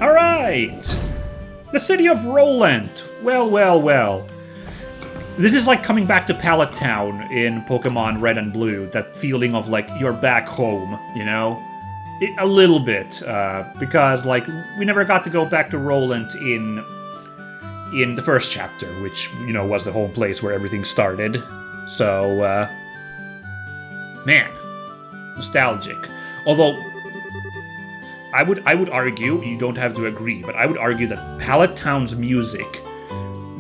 Alright! The city of Roland. Well. This is like coming back to Pallet Town in Pokemon Red and Blue. That feeling of like, you're back home, you know? A little bit, because like, we never got to go back to Roland in the first chapter, which, you know, was the home place where everything started. So, man, nostalgic. Although, I would argue, you don't have to agree, but I would argue that Pallet Town's music,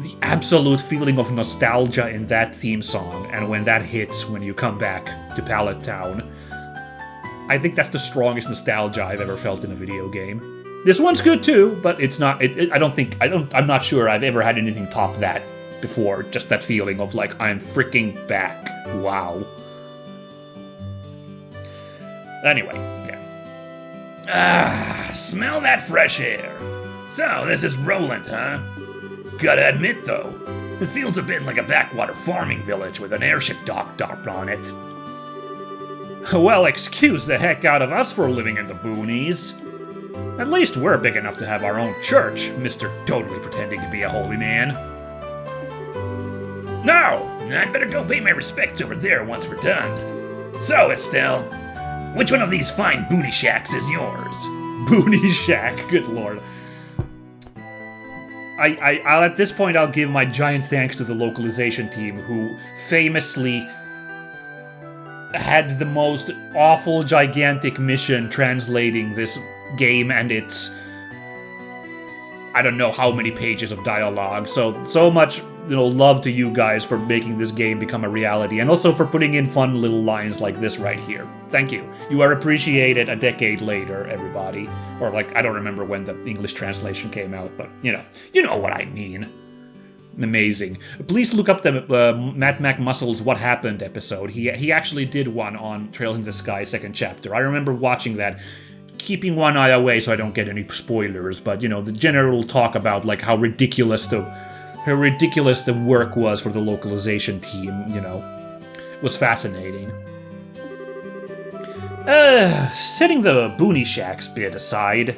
the absolute feeling of nostalgia in that theme song, and when that hits when you come back to Pallet Town, I think that's the strongest nostalgia I've ever felt in a video game. This one's good too, but it's not. I'm not sure I've ever had anything top that before. Just that feeling of like, I'm freaking back. Wow. Anyway, yeah. Smell that fresh air. So, this is Roland, huh? Gotta admit, though, it feels a bit like a backwater farming village with an airship dock on it. Well, excuse the heck out of us for living in the boonies. At least we're big enough to have our own church, Mr. Totally pretending to be a holy man. No, I'd better go pay my respects over there once we're done. So, Estelle, which one of these fine booty shacks is yours? Booty shack, good lord. I'll at this point, I'll give my giant thanks to the localization team, who famously had the most awful, gigantic mission translating this game and its, I don't know how many pages of dialogue. So much, love to you guys for making this game become a reality, and also for putting in fun little lines like this right here. Thank you. You are appreciated a decade later, everybody. Or like, I don't remember when the English translation came out, but you know what I mean. Amazing. Please look up the Matt McMuscle's What Happened episode. He actually did one on Trails in the Sky second chapter. I remember watching that, keeping one eye away so I don't get any spoilers, but the general talk about like how ridiculous the work was for the localization team, was fascinating. Setting the Boonie Shacks bit aside,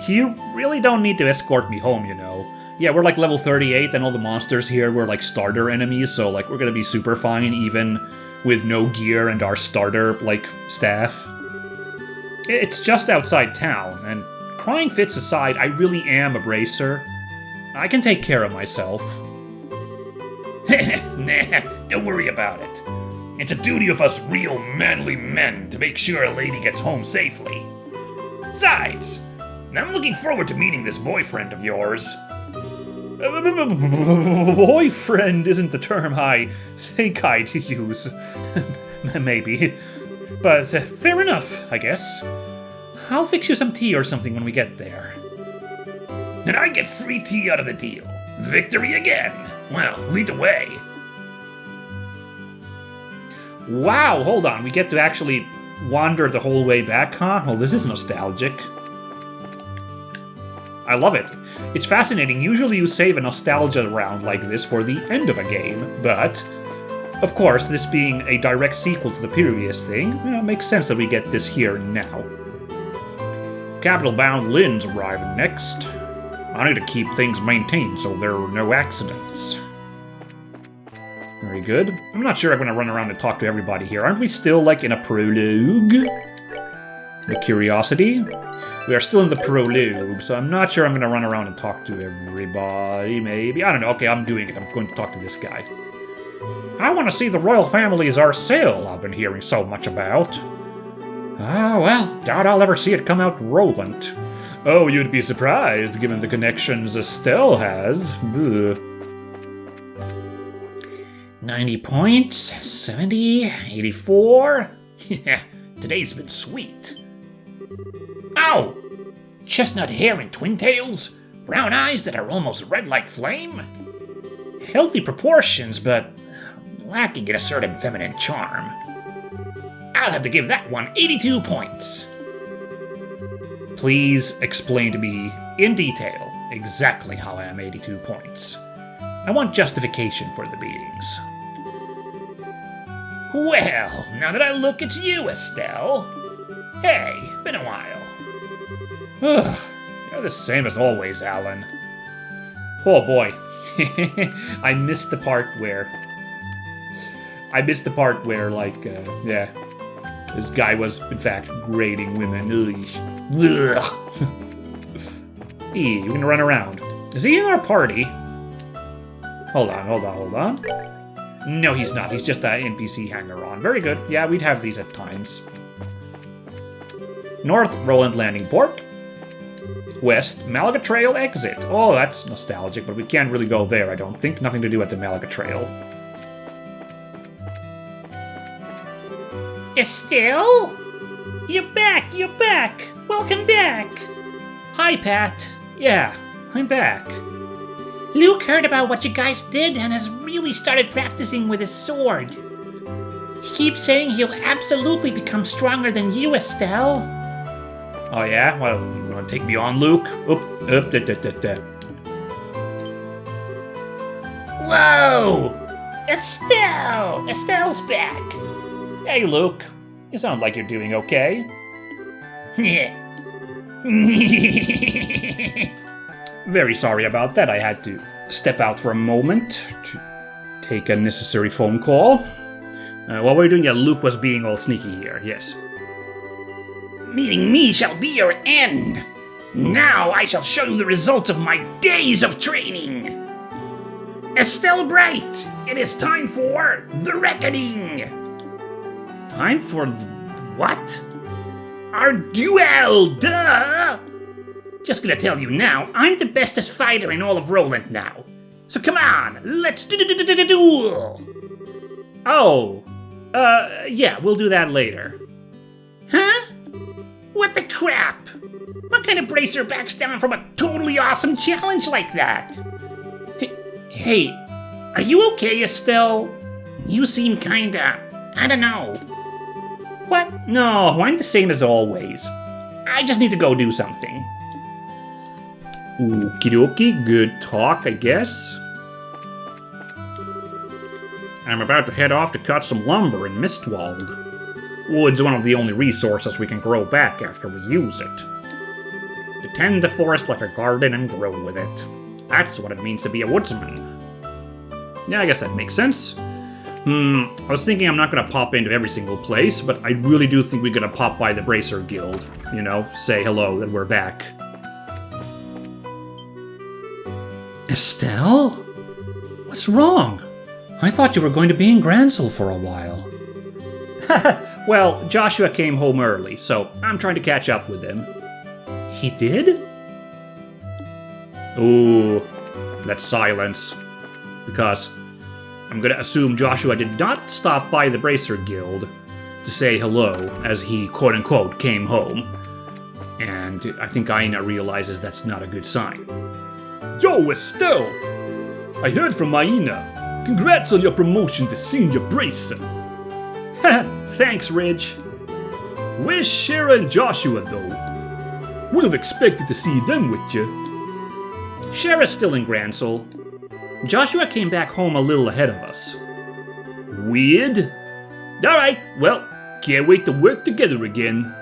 you really don't need to escort me home, Yeah, we're like level 38, and all the monsters here were like starter enemies, so like we're gonna be super fine even with no gear and our starter, like, staff. It's just outside town, and crying fits aside, I really am a bracer. I can take care of myself. Nah, don't worry about it. It's a duty of us real manly men to make sure a lady gets home safely. Besides, I'm looking forward to meeting this boyfriend of yours. Boyfriend isn't the term I think I'd use. Maybe. But fair enough, I guess. I'll fix you some tea or something when we get there. And I get free tea out of the deal. Victory again. Well, lead the way. Wow, hold on. We get to actually wander the whole way back, huh? Well, this is nostalgic. I love it. It's fascinating. Usually you save a nostalgia round like this for the end of a game, but of course, this being a direct sequel to the previous thing, it makes sense that we get this here now. Capital-bound Lynn's arriving next. I need to keep things maintained so there are no accidents. Very good. I'm not sure I'm going to run around and talk to everybody here. Aren't we still, like, in a prologue? The curiosity? We are still in the prologue, so I'm not sure I'm going to run around and talk to everybody, maybe. I don't know. Okay, I'm doing it. I'm going to talk to this guy. I want to see the royal family's Arcel I've been hearing so much about. Ah, well, doubt I'll ever see it come out Roland. Oh, you'd be surprised, given the connections Estelle has. Ugh. 90 points, 70, 84. Yeah, today's been sweet. Ow! Chestnut hair and twin tails? Brown eyes that are almost red like flame? Healthy proportions, but lacking in a certain feminine charm. I'll have to give that one 82 points. Please explain to me, in detail, exactly how I am 82 points. I want justification for the beatings. Well, now that I look, it's you, Estelle. Hey, been a while. Ugh, The same as always, Alan. Oh boy. I missed the part where, like, yeah, this guy was, in fact, grading women. Ugh. Hey, we can run around. Is he in our party? Hold on. No, he's not. He's just an NPC hanger-on. Very good. Yeah, we'd have these at times. North, Roland Landing Port. West, Malaga Trail exit. Oh, that's nostalgic, but we can't really go there, I don't think. Nothing to do at the Malaga Trail. Estelle? You're back! Welcome back! Hi, Pat. Yeah, I'm back. Luke heard about what you guys did and has really started practicing with his sword. He keeps saying he'll absolutely become stronger than you, Estelle. Oh yeah? Well, you want to take me on, Luke? Whoa! Estelle! Estelle's back! Hey, Luke. You sound like you're doing okay. Very sorry about that. I had to step out for a moment to take a necessary phone call. What were you doing? Yeah, Luke was being all sneaky here, yes. Meeting me shall be your end. Now I shall show you the results of my days of training. Estelle Bright, it is time for the reckoning. Time for what? Our duel, duh! Just gonna tell you now, I'm the bestest fighter in all of Roland now. So come on, let's duel! Oh, yeah, we'll do that later. Huh? What the crap? What kind of bracer backs down from a totally awesome challenge like that? Hey, are you okay, Estelle? You seem kinda, I don't know. What? No, I'm the same as always. I just need to go do something. Okie dokie, good talk, I guess. I'm about to head off to cut some lumber in Mistwald. Wood's one of the only resources we can grow back after we use it. To tend the forest like a garden and grow with it. That's what it means to be a woodsman. Yeah, I guess that makes sense. I was thinking I'm not gonna pop into every single place, but I really do think we're gonna pop by the Bracer Guild. You know, say hello that we're back. Estelle? What's wrong? I thought you were going to be in Gransel for a while. Well, Joshua came home early, so I'm trying to catch up with him. He did? Ooh, that's silence. Because I'm gonna assume Joshua did not stop by the Bracer Guild to say hello as he quote-unquote came home. And I think Aina realizes that's not a good sign. Yo, Estelle! I heard from Aina. Congrats on your promotion to Senior Bracer. Thanks, Ridge. Where's Shara and Joshua, though? Would have expected to see them with you. Shara's still in Gransel. Joshua came back home a little ahead of us. Weird. Alright, well, can't wait to work together again.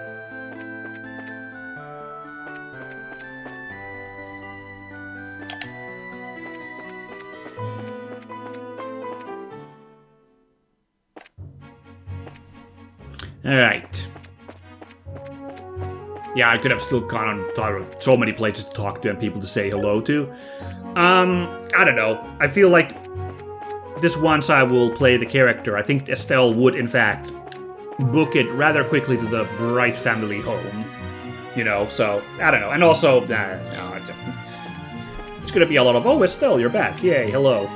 Alright. Yeah, I could have still gone on thought of so many places to talk to and people to say hello to. I don't know. I feel like this once I will play the character, I think Estelle would, in fact, book it rather quickly to the Bright family home. You know, so, I don't know. And also, it's gonna be a lot of, oh, Estelle, you're back. Yay, hello.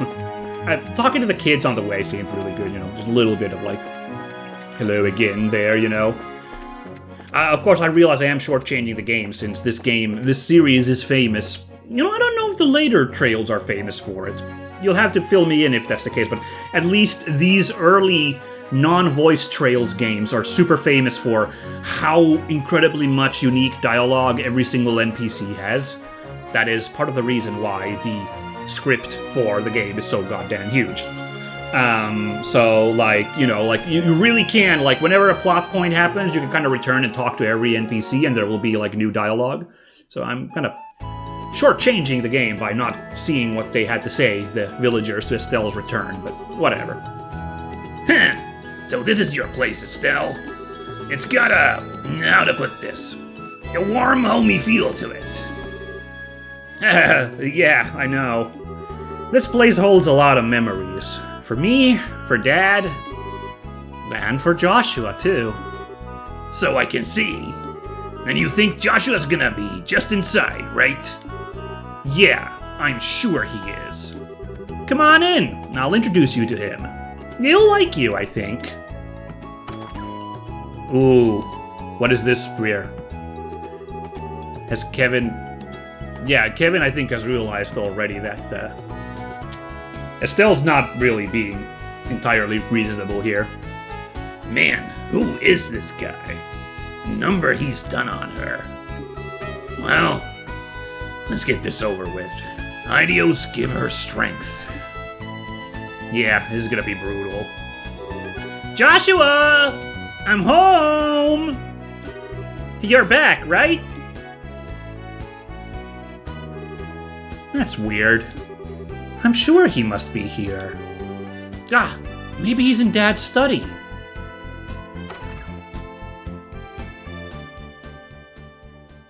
Talking to the kids on the way seemed really good, you know, just a little bit of, like, hello again there, you know. Of course, I realize I am shortchanging the game, since this series is famous. You know, I don't know if the later Trails are famous for it. You'll have to fill me in if that's the case, but at least these early non-voice Trails games are super famous for how incredibly much unique dialogue every single NPC has. That is part of the reason why the script for the game is so goddamn huge. So, like, you know, like, you really can, like, whenever a plot point happens, you can kind of return and talk to every NPC, and there will be, like, new dialogue. So I'm kind of shortchanging the game by not seeing what they had to say, the villagers, to Estelle's return, but whatever. Huh. So this is your place, Estelle. It's got how to put this, a warm, homey feel to it. Yeah, I know. This place holds a lot of memories. For me, for Dad, and for Joshua, too. So I can see. And you think Joshua's gonna be just inside, right? Yeah, I'm sure he is. Come on in, I'll introduce you to him. He'll like you, I think. Ooh, what is this here? Has Kevin... Yeah, Kevin, I think, has realized already that Estelle's not really being entirely reasonable here. Man, who is this guy? Number he's done on her. Well, let's get this over with. Idios, give her strength. Yeah, this is gonna be brutal. Joshua! I'm home! You're back, right? That's weird. I'm sure he must be here. Ah, maybe he's in Dad's study.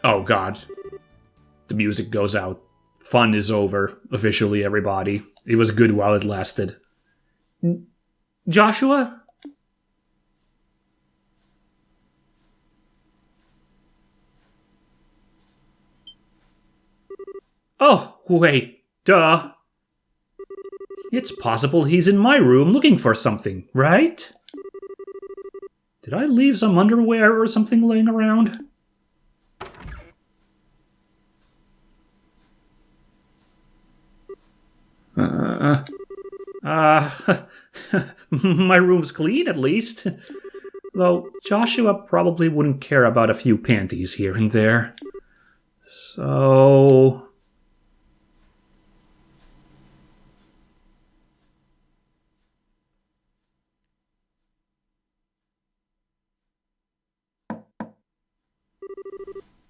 Oh god. The music goes out. Fun is over, officially, everybody. It was good while it lasted. Joshua? Oh, wait, duh. It's possible he's in my room looking for something, right? Did I leave some underwear or something laying around? My room's clean, at least. Though Joshua probably wouldn't care about a few panties here and there. So...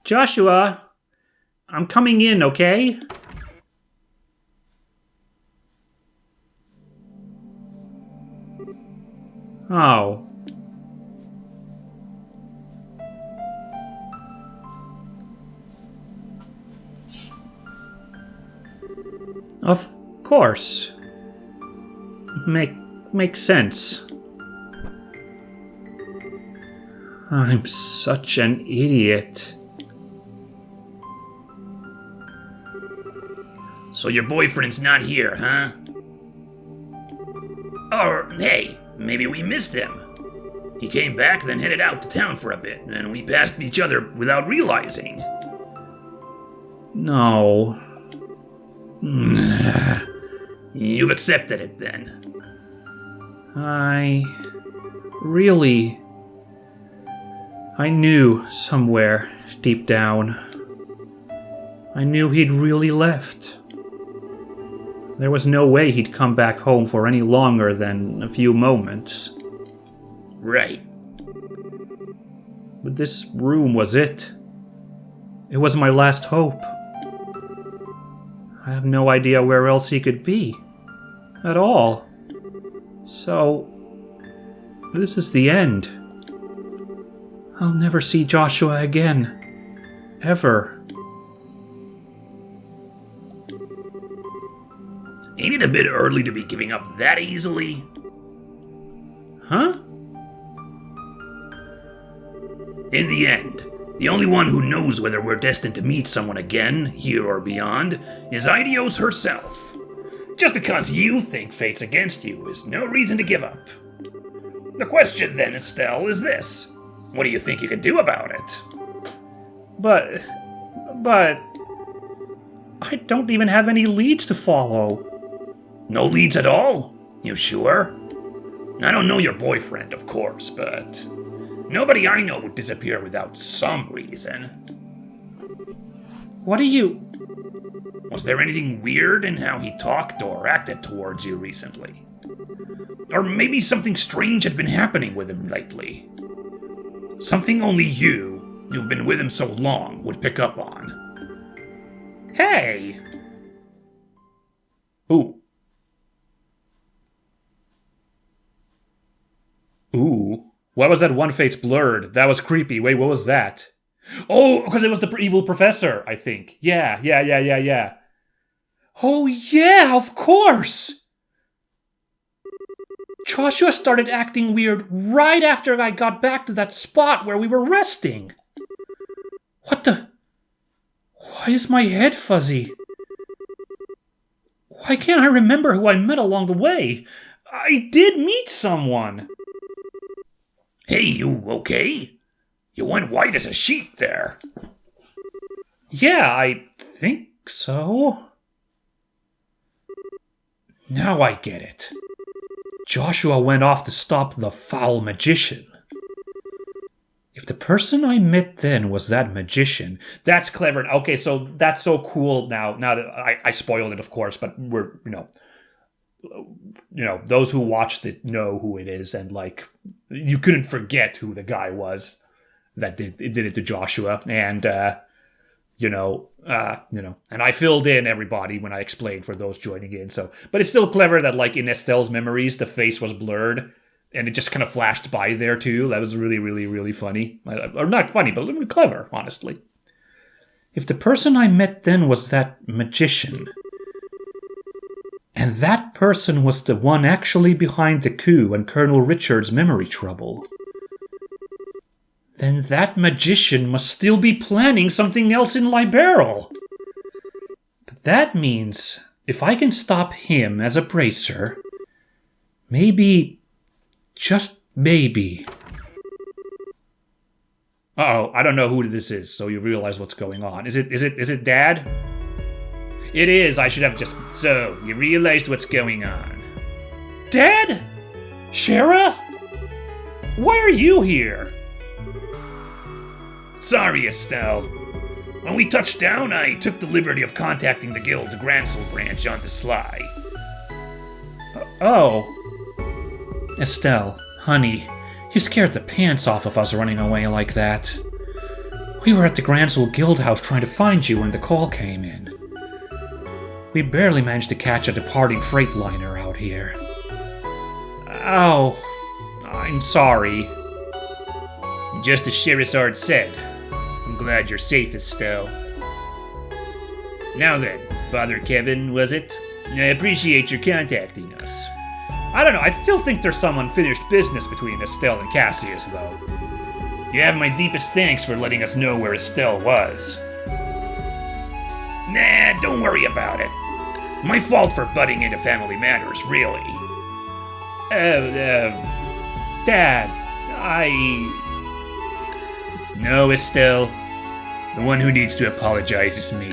Joshua, I'm coming in, okay? Oh. Of course. Makes sense. I'm such an idiot. So your boyfriend's not here, huh? Or, hey, maybe we missed him. He came back, then headed out to town for a bit, and we passed each other without realizing. No. You've accepted it, then. I knew somewhere deep down. I knew he'd really left. There was no way he'd come back home for any longer than a few moments. Right. But this room was it. It was my last hope. I have no idea where else he could be. At all. So... this is the end. I'll never see Joshua again. Ever. Ain't it a bit early to be giving up that easily? Huh? In the end, the only one who knows whether we're destined to meet someone again, here or beyond, is Idios herself. Just because you think fate's against you is no reason to give up. The question then, Estelle, is this. What do you think you can do about it? But... I don't even have any leads to follow. No leads at all? You sure? I don't know your boyfriend, of course, but... nobody I know would disappear without some reason. What are you... Was there anything weird in how he talked or acted towards you recently? Or maybe something strange had been happening with him lately. Something only you, who've been with him so long, would pick up on. Hey! Ooh. Ooh. Why was that one face blurred? That was creepy. Wait, what was that? Oh, because it was the evil professor, I think. Yeah. Oh, yeah, of course! Joshua started acting weird right after I got back to that spot where we were resting. What the? Why is my head fuzzy? Why can't I remember who I met along the way? I did meet someone. Hey, you okay? You went white as a sheet there. Yeah, I think so. Now I get it. Joshua went off to stop the foul magician. If the person I met then was that magician, that's clever. Okay, so that's so cool now. Now that I spoiled it, of course, but we're, those who watched it know who it is, and like, you couldn't forget who the guy was that did it to Joshua, and and I filled in everybody when I explained for those joining in. So, but it's still clever that like in Estelle's memories, the face was blurred and it just kind of flashed by there too. That was really, really, really funny. Or not funny, but a little bit clever, honestly. If the person I met then was that magician, and that person was the one actually behind the coup and Colonel Richard's memory trouble, then that magician must still be planning something else in Liberal. But that means if I can stop him as a bracer, maybe, just maybe. Uh-oh, I don't know who this is, so you realize what's going on. Is it Dad? It is, I should have just... So, you realized what's going on. Dad? Shara? Why are you here? Sorry, Estelle. When we touched down, I took the liberty of contacting the Guild's Gransel branch on the sly. Oh. Estelle, honey, you scared the pants off of us running away like that. We were at the Gransel Guild house trying to find you when the call came in. We barely managed to catch a departing freight liner out here. Oh, I'm sorry. Just as Sherazard said, I'm glad you're safe, Estelle. Now then, Father Kevin, was it? I appreciate your contacting us. I don't know, I still think there's some unfinished business between Estelle and Cassius, though. You have my deepest thanks for letting us know where Estelle was. Nah, don't worry about it. My fault for butting into family matters, really. Dad, No, Estelle. The one who needs to apologize is me.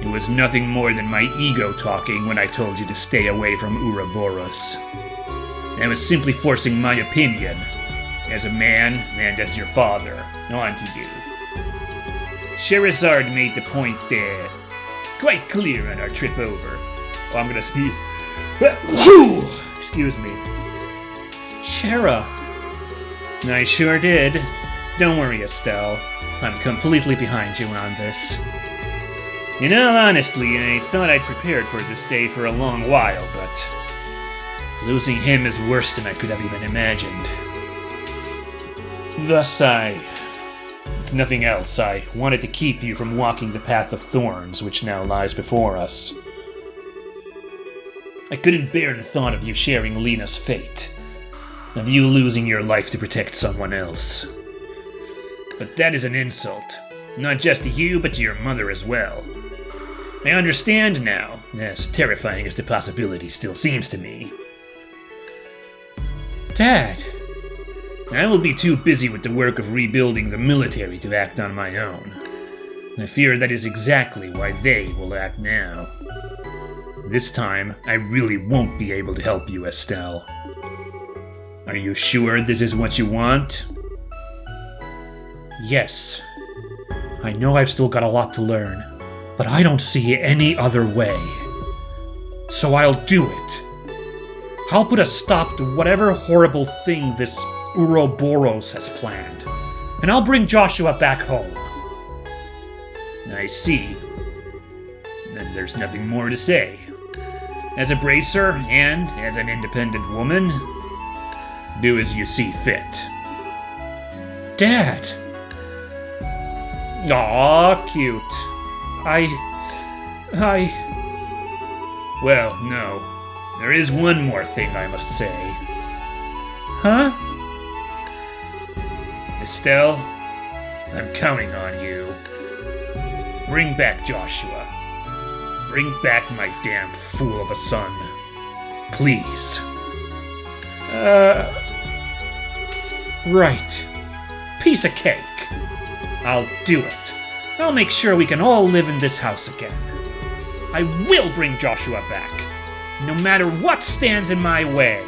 It was nothing more than my ego talking when I told you to stay away from Ouroboros. I was simply forcing my opinion, as a man and as your father, onto you. Sherazard made the point quite clear on our trip over. Oh, I'm gonna sneeze. Excuse me. Shara. I sure did. Don't worry, Estelle. I'm completely behind you on this. In all honesty, I thought I'd prepared for this day for a long while, but losing him is worse than I could have even imagined. Thus if nothing else, I wanted to keep you from walking the path of thorns which now lies before us. I couldn't bear the thought of you sharing Lena's fate, of you losing your life to protect someone else. But that is an insult, not just to you, but to your mother as well. I understand now, as terrifying as the possibility still seems to me. Dad! I will be too busy with the work of rebuilding the military to act on my own. I fear that is exactly why they will act now. This time, I really won't be able to help you, Estelle. Are you sure this is what you want? Yes. I know I've still got a lot to learn, but I don't see any other way. So I'll do it. I'll put a stop to whatever horrible thing this Ouroboros has planned, and I'll bring Joshua back home. I see. then there's nothing more to say. As a bracer and as an independent woman, do as you see fit. Dad! Aw, cute. Well, no. There is one more thing I must say. Huh? Estelle, I'm counting on you. Bring back Joshua. Bring back my damn fool of a son. Please. Right. Piece of cake. I'll do it. I'll make sure we can all live in this house again. I will bring Joshua back, no matter what stands in my way.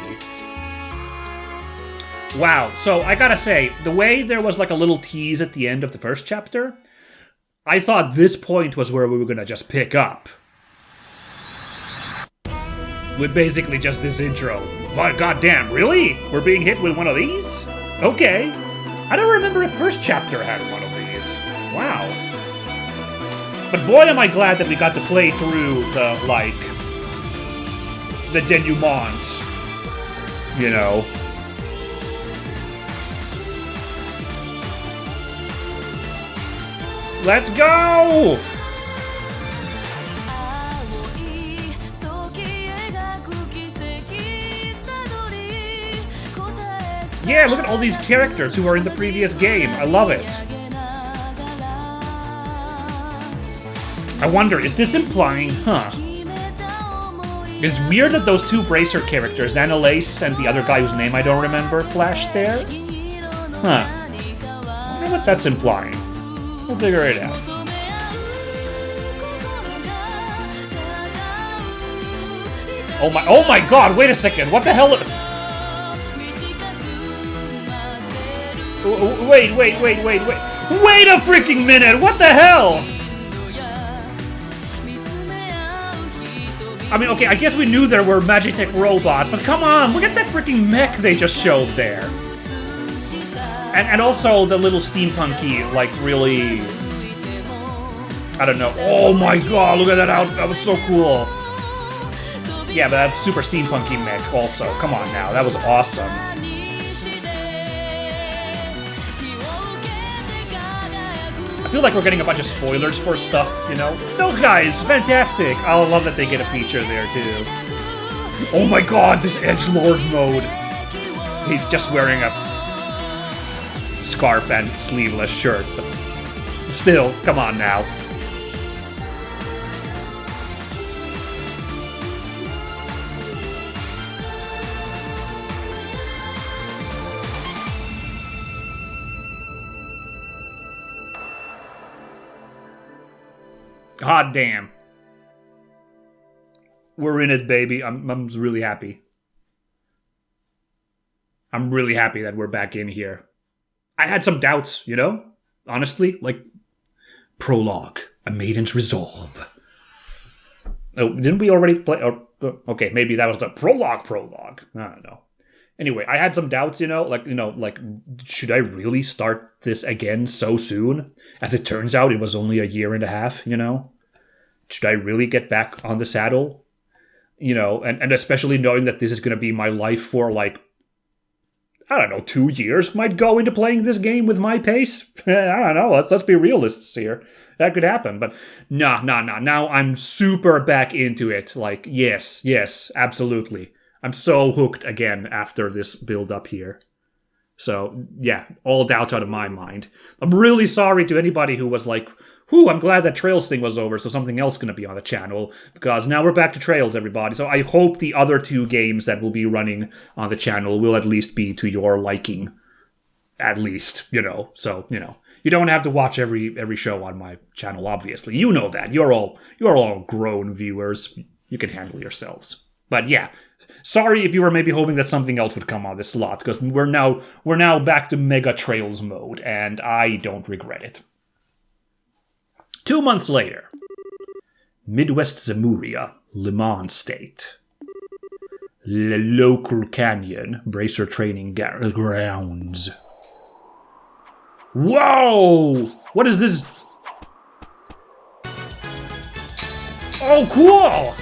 Wow, so I gotta say, the way there was like a little tease at the end of the first chapter, I thought this point was where we were gonna just pick up. With basically just this intro. But goddamn, really? We're being hit with one of these? Okay. I don't remember if first chapter had one of these. Wow. But boy, am I glad that we got to play through the denouement. You know. Let's go! Yeah, look at all these characters who were in the previous game. I love it. I wonder, is this implying, It's weird that those two Bracer characters, Annalise and the other guy whose name I don't remember, flashed there. I wonder what that's implying. We'll figure it out. Oh my god, wait a second, what the hell? Wait a freaking minute, what the hell? I mean, okay, I guess we knew there were Magitech robots, but come on, look at that freaking mech they just showed there. And also the little steampunky, like, really... I don't know. Oh my god, look at that out. That was so cool. Yeah, but that's super steampunky mech also. Come on now, that was awesome. I feel like we're getting a bunch of spoilers for stuff, you know? Those guys, fantastic! I love that they get a feature there, too. Oh my god, this edgelord mode! He's just wearing a scarf and sleeveless shirt, but still, come on now. God damn. We're in it, baby. I'm really happy. I'm really happy that we're back in here. I had some doubts, you know? Honestly, like, prologue, a maiden's resolve. Oh, didn't we already play? Oh, okay, maybe that was the prologue. I don't know. Anyway, I had some doubts, you know, like, should I really start this again so soon? As it turns out, it was only a year and a half, you know? Should I really get back on the saddle? You know, and especially knowing that this is going to be my life for, like, I don't know, 2 years might go into playing this game with my pace. I don't know, let's be realists here. That could happen, but nah. Now I'm super back into it. Like, yes, absolutely. I'm so hooked again after this build-up here. So, yeah, all doubts out of my mind. I'm really sorry to anybody who was like, I'm glad that Trails thing was over, so something else is going to be on the channel, because now we're back to Trails, everybody. So I hope the other 2 games that will be running on the channel will at least be to your liking. At least, you know. So, you know, you don't have to watch every show on my channel, obviously. You know that. You're all grown viewers. You can handle yourselves. But yeah, sorry if you were maybe hoping that something else would come on this slot, because we're now back to Mega Trails mode, and I don't regret it. 2 months later, Midwest Zemuria, Le Mans State. Le Local Canyon, Bracer Training Grounds. Whoa! What is this? Oh, cool!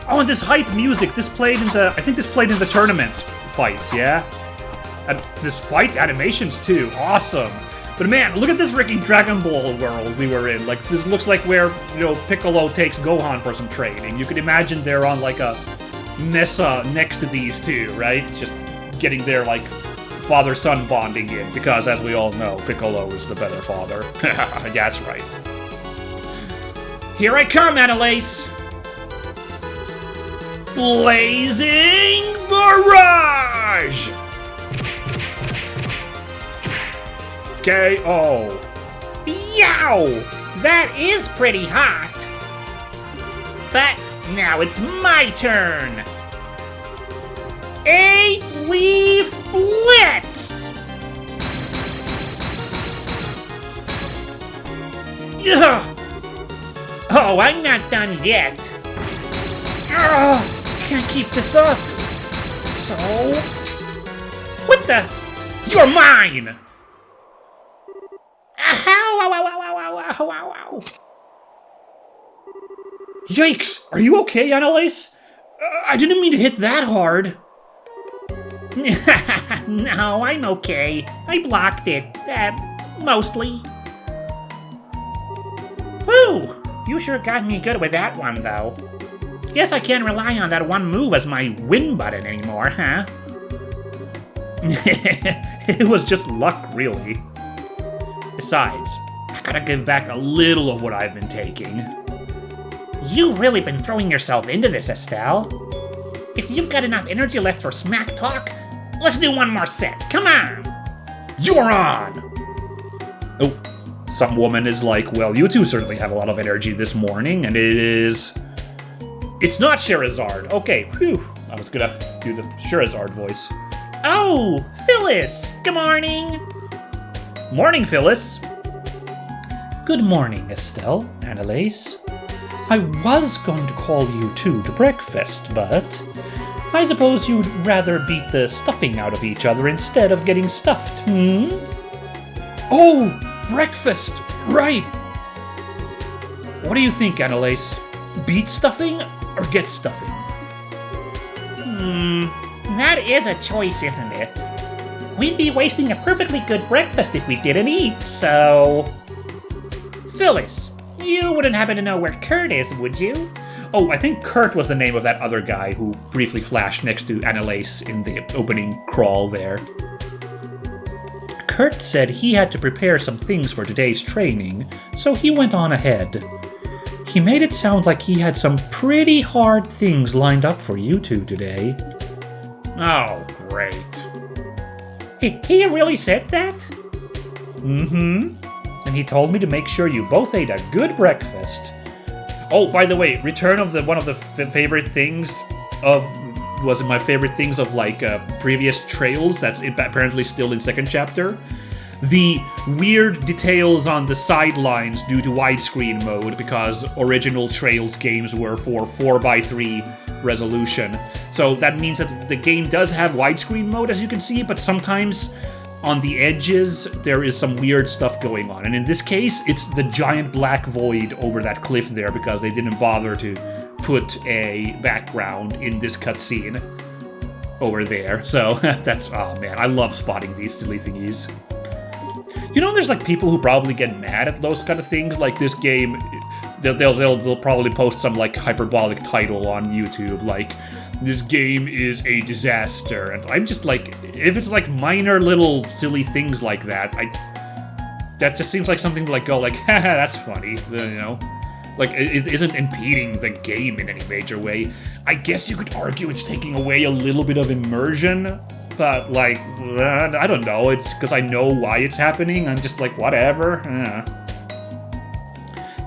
Oh, and this hype music, I think this played in the tournament fights, yeah? And this fight animations too, awesome. But man, look at this freaking Dragon Ball world we were in. Like, this looks like where, Piccolo takes Gohan for some training. You could imagine they're on, like, a mesa next to these two, right? It's just getting their, like, father-son bonding in, because, as we all know, Piccolo is the better father. That's right. Here I come, Annalise! Blazing Barrage! KO. Yow! That is pretty hot. But now it's my turn. 8-Leaf Blitz! Ugh. Oh, I'm not done yet. Ugh. Can't keep this up. So... What the? You're mine! Ow, ow, ow, ow, ow, ow, ow, ow. Yikes! Are you okay, Annalise? I didn't mean to hit that hard. No, I'm okay. I blocked it. Mostly. Whew! You sure got me good with that one, though. Guess I can't rely on that one move as my win button anymore, huh? It was just luck, really. Besides, I gotta give back a little of what I've been taking. You've really been throwing yourself into this, Estelle. If you've got enough energy left for smack talk, let's do one more set. Come on! You're on! Oh, some woman is like, well, you two certainly have a lot of energy this morning, and it is... It's not Charizard. Okay, whew. I was gonna do the Charizard voice. Oh, Phyllis! Good morning! Morning, Phyllis. Good morning, Estelle, Annalise. I was going to call you two to breakfast, but I suppose you'd rather beat the stuffing out of each other instead of getting stuffed, hmm? Oh, breakfast! Right! What do you think, Annalise? Beat stuffing or get stuffing? That is a choice, isn't it? We'd be wasting a perfectly good breakfast if we didn't eat, so... Phyllis, you wouldn't happen to know where Kurt is, would you? Oh, I think Kurt was the name of that other guy who briefly flashed next to Annalise in the opening crawl there. Kurt said he had to prepare some things for today's training, so he went on ahead. He made it sound like he had some pretty hard things lined up for you two today. Oh, great. He really said that? Mm-hmm. And he told me to make sure you both ate a good breakfast. Oh, by the way, return of one of the favorite things of... Was it my favorite things of, like, previous trails that's apparently still in second chapter? The weird details on the sidelines due to widescreen mode, because original Trails games were for 4:3 resolution. So that means that the game does have widescreen mode, as you can see, but sometimes on the edges there is some weird stuff going on. And in this case, it's the giant black void over that cliff there, because they didn't bother to put a background in this cutscene over there. So that's, oh man, I love spotting these silly thingies. You know, there's like people who probably get mad at those kind of things. Like this game, they'll probably post some like hyperbolic title on YouTube, like this game is a disaster. And I'm just like, if it's like minor little silly things like that, that just seems like something to like go like, haha, that's funny, you know. Like, it isn't impeding the game in any major way. I guess you could argue it's taking away a little bit of immersion, but, like, I don't know. It's because I know why it's happening. I'm just like, whatever.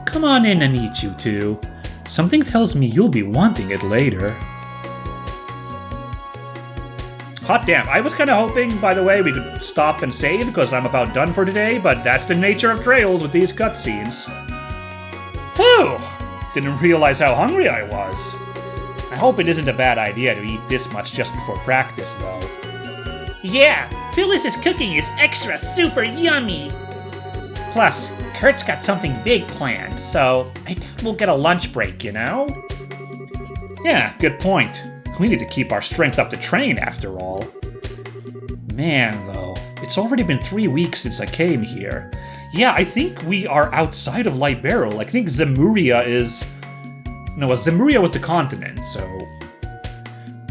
Come on in and eat, you two. Something tells me you'll be wanting it later. Hot damn. I was kind of hoping, by the way, we could stop and save, because I'm about done for today, but that's the nature of Trails with these cutscenes. Whew! Didn't realize how hungry I was. I hope it isn't a bad idea to eat this much just before practice, though. Yeah, Phyllis's cooking is extra super yummy. Plus, Kurt's got something big planned, so I doubt we'll get a lunch break, you know? Yeah, good point. We need to keep our strength up to train, after all. Man, though, it's already been 3 weeks since I came here. Yeah, I think we are outside of Liberl. I think Zemuria is... No, Zemuria was the continent, so...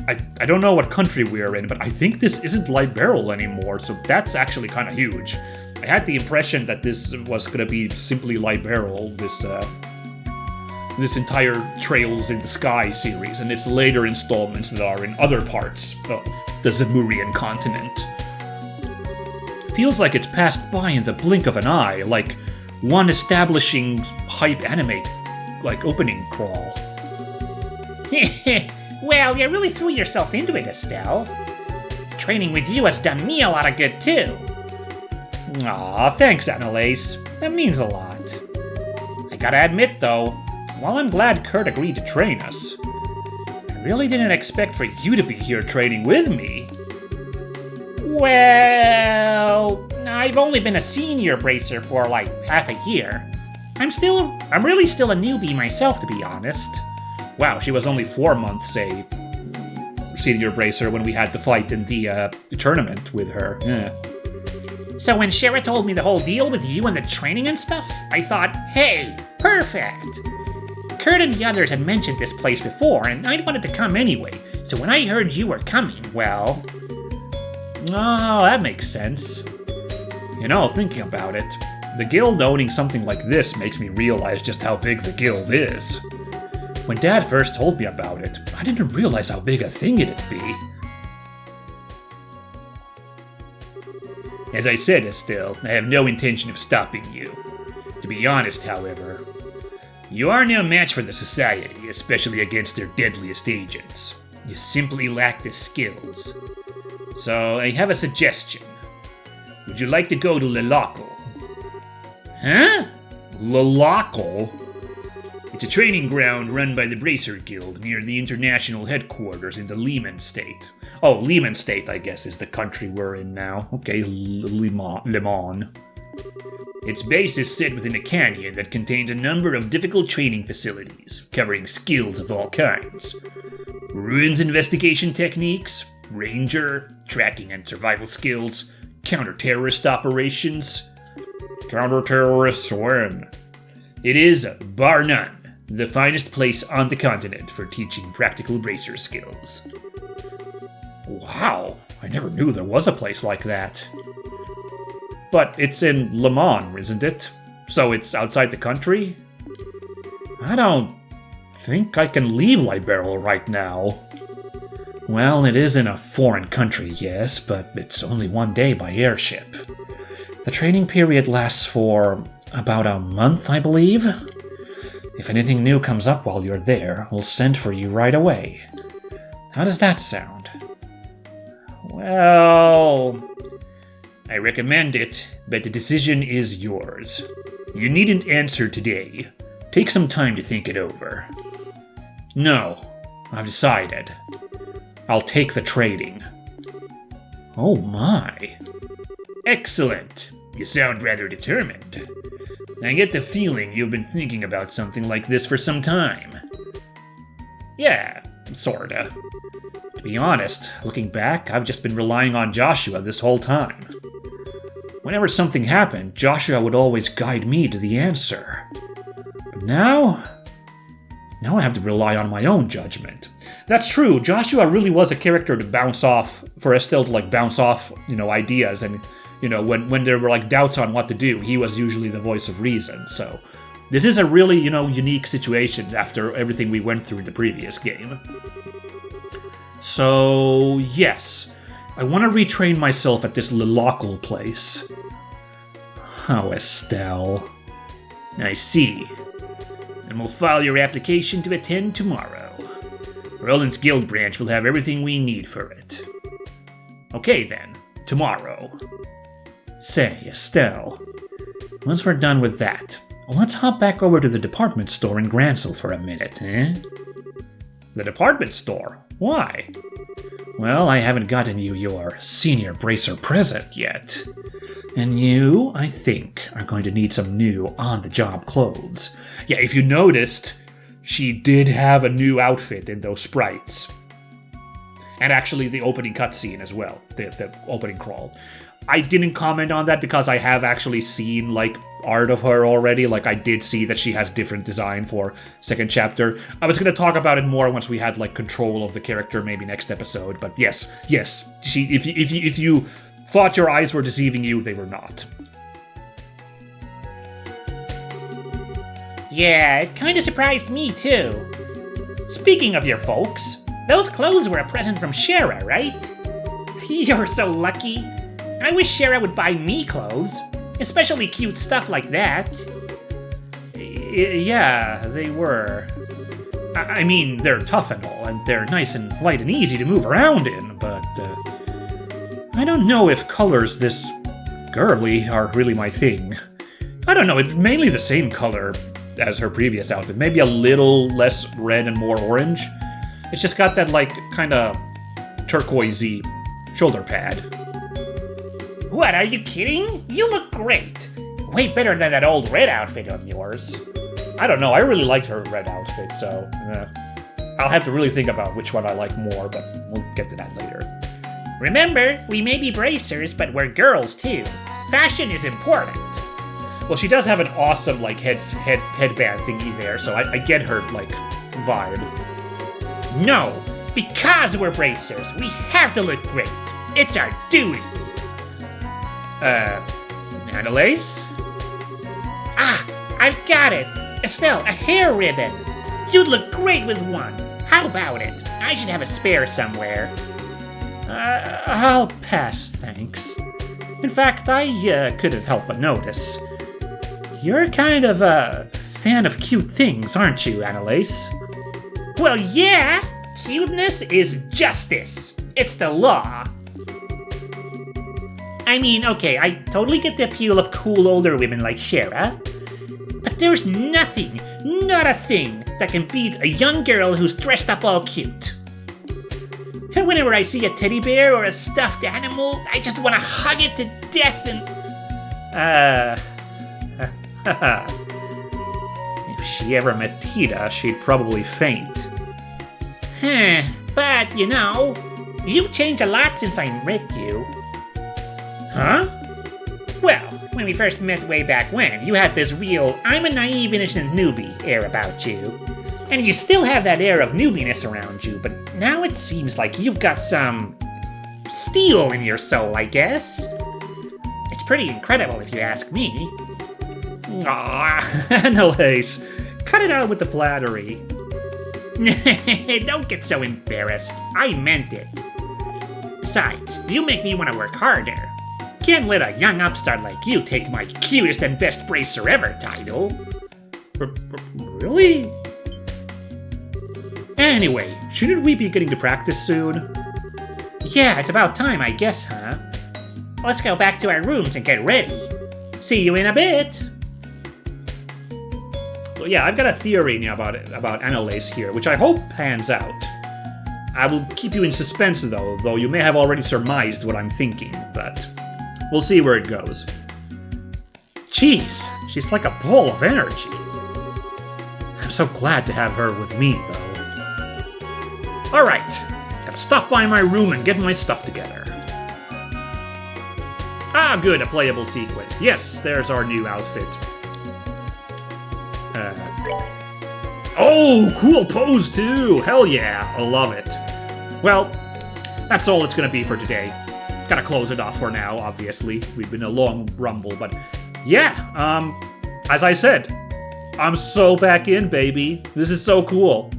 I don't know what country we're in, but I think this isn't Liberl anymore, so that's actually kind of huge. I had the impression that this was going to be simply Liberl, this entire Trails in the Sky series, and its later installments that are in other parts of the Zemurian continent. Feels like it's passed by in the blink of an eye, like one establishing hype anime, like opening crawl. Well, you really threw yourself into it, Estelle. Training with you has done me a lot of good, too. Aw, thanks, Annalise. That means a lot. I gotta admit, though, while I'm glad Kurt agreed to train us, I really didn't expect for you to be here training with me. Well, I've only been a senior bracer for like half a year. I'm really still a newbie myself, to be honest. Wow, she was only 4 months a senior bracer when we had the fight in the tournament with her. Yeah. So when Shara told me the whole deal with you and the training and stuff, I thought, hey, perfect. Kurt and the others had mentioned this place before, and I wanted to come anyway. So when I heard you were coming, well... Oh, that makes sense. You know, thinking about it, the guild owning something like this makes me realize just how big the guild is. When Dad first told me about it, I didn't realize how big a thing it'd be. As I said, Estelle, I have no intention of stopping you. To be honest, however, you are no match for the Society, especially against their deadliest agents. You simply lack the skills. So I have a suggestion. Would you like to go to Lelaco? Huh? Lelaco? It's a training ground run by the Bracer Guild near the international headquarters in the Lehman State. Oh, Lehman State, I guess, is the country we're in now. Okay, Le Mans. Its base is set within a canyon that contains a number of difficult training facilities, covering skills of all kinds. Ruins investigation techniques, ranger, tracking and survival skills, counter-terrorist operations. Counter-terrorists win. It is, bar none, the finest place on the continent for teaching practical bracer skills. Wow, I never knew there was a place like that. But it's in Le Mans, isn't it? So it's outside the country? I don't think I can leave Liberl right now. Well, it is in a foreign country, yes, but it's only 1 day by airship. The training period lasts for about a month, I believe. If anything new comes up while you're there, we'll send for you right away. How does that sound? Well, I recommend it, but the decision is yours. You needn't answer today. Take some time to think it over. No, I've decided. I'll take the trading. Oh my. Excellent. You sound rather determined. I get the feeling you've been thinking about something like this for some time. Yeah, sorta. To be honest, looking back, I've just been relying on Joshua this whole time. Whenever something happened, Joshua would always guide me to the answer. But now I have to rely on my own judgment. That's true, Joshua really was a character to bounce off, for Estelle to bounce off, ideas, and, when there were doubts on what to do, he was usually the voice of reason, so. This is a really, unique situation after everything we went through in the previous game. So, yes, I want to retrain myself at this Lilockle place. Oh, Estelle. I see. And we'll file your application to attend tomorrow. Roland's guild branch will have everything we need for it. Okay then, tomorrow. Say, Estelle, once we're done with that, let's hop back over to the department store in Gransel for a minute, eh? The department store? Why? Well, I haven't gotten you your senior bracer present yet. And you, I think, are going to need some new on-the-job clothes. Yeah, if you noticed, she did have a new outfit in those sprites. And actually the opening cutscene as well, the opening crawl. I didn't comment on that because I have actually seen, like, art of her already. Like, I did see that she has different design for second chapter. I was going to talk about it more once we had, like, control of the character, maybe next episode. But yes, she. If you thought your eyes were deceiving you, they were not. Yeah, it kinda surprised me too. Speaking of your folks, those clothes were a present from Shara, right? You're so lucky. I wish Shara would buy me clothes, especially cute stuff like that. Yeah, they were. I mean, they're tough and all, and they're nice and light and easy to move around in, but I don't know if colors this girly are really my thing. I don't know, it's mainly the same color as her previous outfit, maybe a little less red and more orange. It's just got that, like, kind of turquoisey shoulder pad. What, are you kidding? You look great. Way better than that old red outfit of yours. I don't know, I really liked her red outfit, so I'll have to really think about which one I like more, but we'll get to that later. Remember, we may be bracers, but we're girls too. Fashion is important. Well, she does have an awesome, like, headband thingy there, so I get her, like, vibe. No, because we're bracers, we have to look great. It's our duty. Annalise? Ah, I've got it. Estelle, a hair ribbon. You'd look great with one. How about it? I should have a spare somewhere. I'll pass, thanks. In fact, I couldn't help but notice. You're kind of a fan of cute things, aren't you, Annalise? Well, yeah. Cuteness is justice. It's the law. I mean, okay, I totally get the appeal of cool older women like Shara, but there's nothing, not a thing, that can beat a young girl who's dressed up all cute. And whenever I see a teddy bear or a stuffed animal, I just want to hug it to death and... If she ever met Tita, she'd probably faint. But, you know, you've changed a lot since I met you. Huh? Well, when we first met way back when, you had this real, I'm a naive, innocent newbie air about you. And you still have that air of newbiness around you, but now it seems like you've got some steel in your soul, I guess. It's pretty incredible if you ask me. Aw, Annalise, cut it out with the flattery. Don't get so embarrassed. I meant it. Besides, you make me want to work harder. Can't let a young upstart like you take my cutest and best bracer ever title. Really? Anyway, shouldn't we be getting to practice soon? Yeah, it's about time, I guess, huh? Let's go back to our rooms and get ready. See you in a bit. Well, yeah, I've got a theory now about Annalise here, which I hope pans out. I will keep you in suspense, though you may have already surmised what I'm thinking, but we'll see where it goes. Jeez, she's like a ball of energy. I'm so glad to have her with me, though. Alright, gotta stop by my room and get my stuff together. Ah, good, a playable sequence. Yes, there's our new outfit. Oh, cool pose too! Hell yeah, I love it. Well, that's all it's gonna be for today. Gotta close it off for now, obviously. We've been a long rumble, but yeah, as I said, I'm so back in, baby. This is so cool.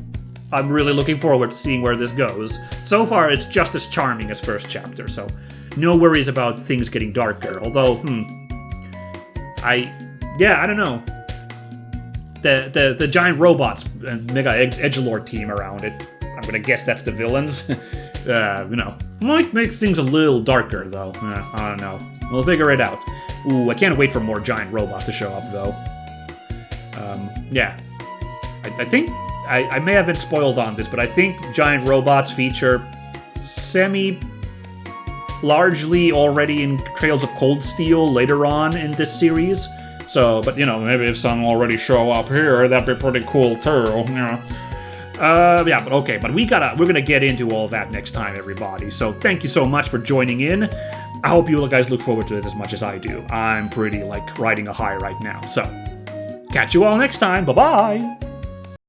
I'm really looking forward to seeing where this goes. So far, it's just as charming as first chapter, so no worries about things getting darker. Although, I don't know. The giant robots and Mega Edgelord team around it, I'm gonna guess that's the villains. Might make things a little darker, though. I don't know. We'll figure it out. Ooh, I can't wait for more giant robots to show up, though. Yeah. I think... I may have been spoiled on this, but I think giant robots feature largely already in Trails of Cold Steel later on in this series. So, but maybe if some already show up here, that'd be pretty cool too. Yeah, but okay, but we're gonna get into all that next time, everybody. So thank you so much for joining in. I hope you guys look forward to it as much as I do. I'm pretty riding a high right now. So catch you all next time. Bye bye.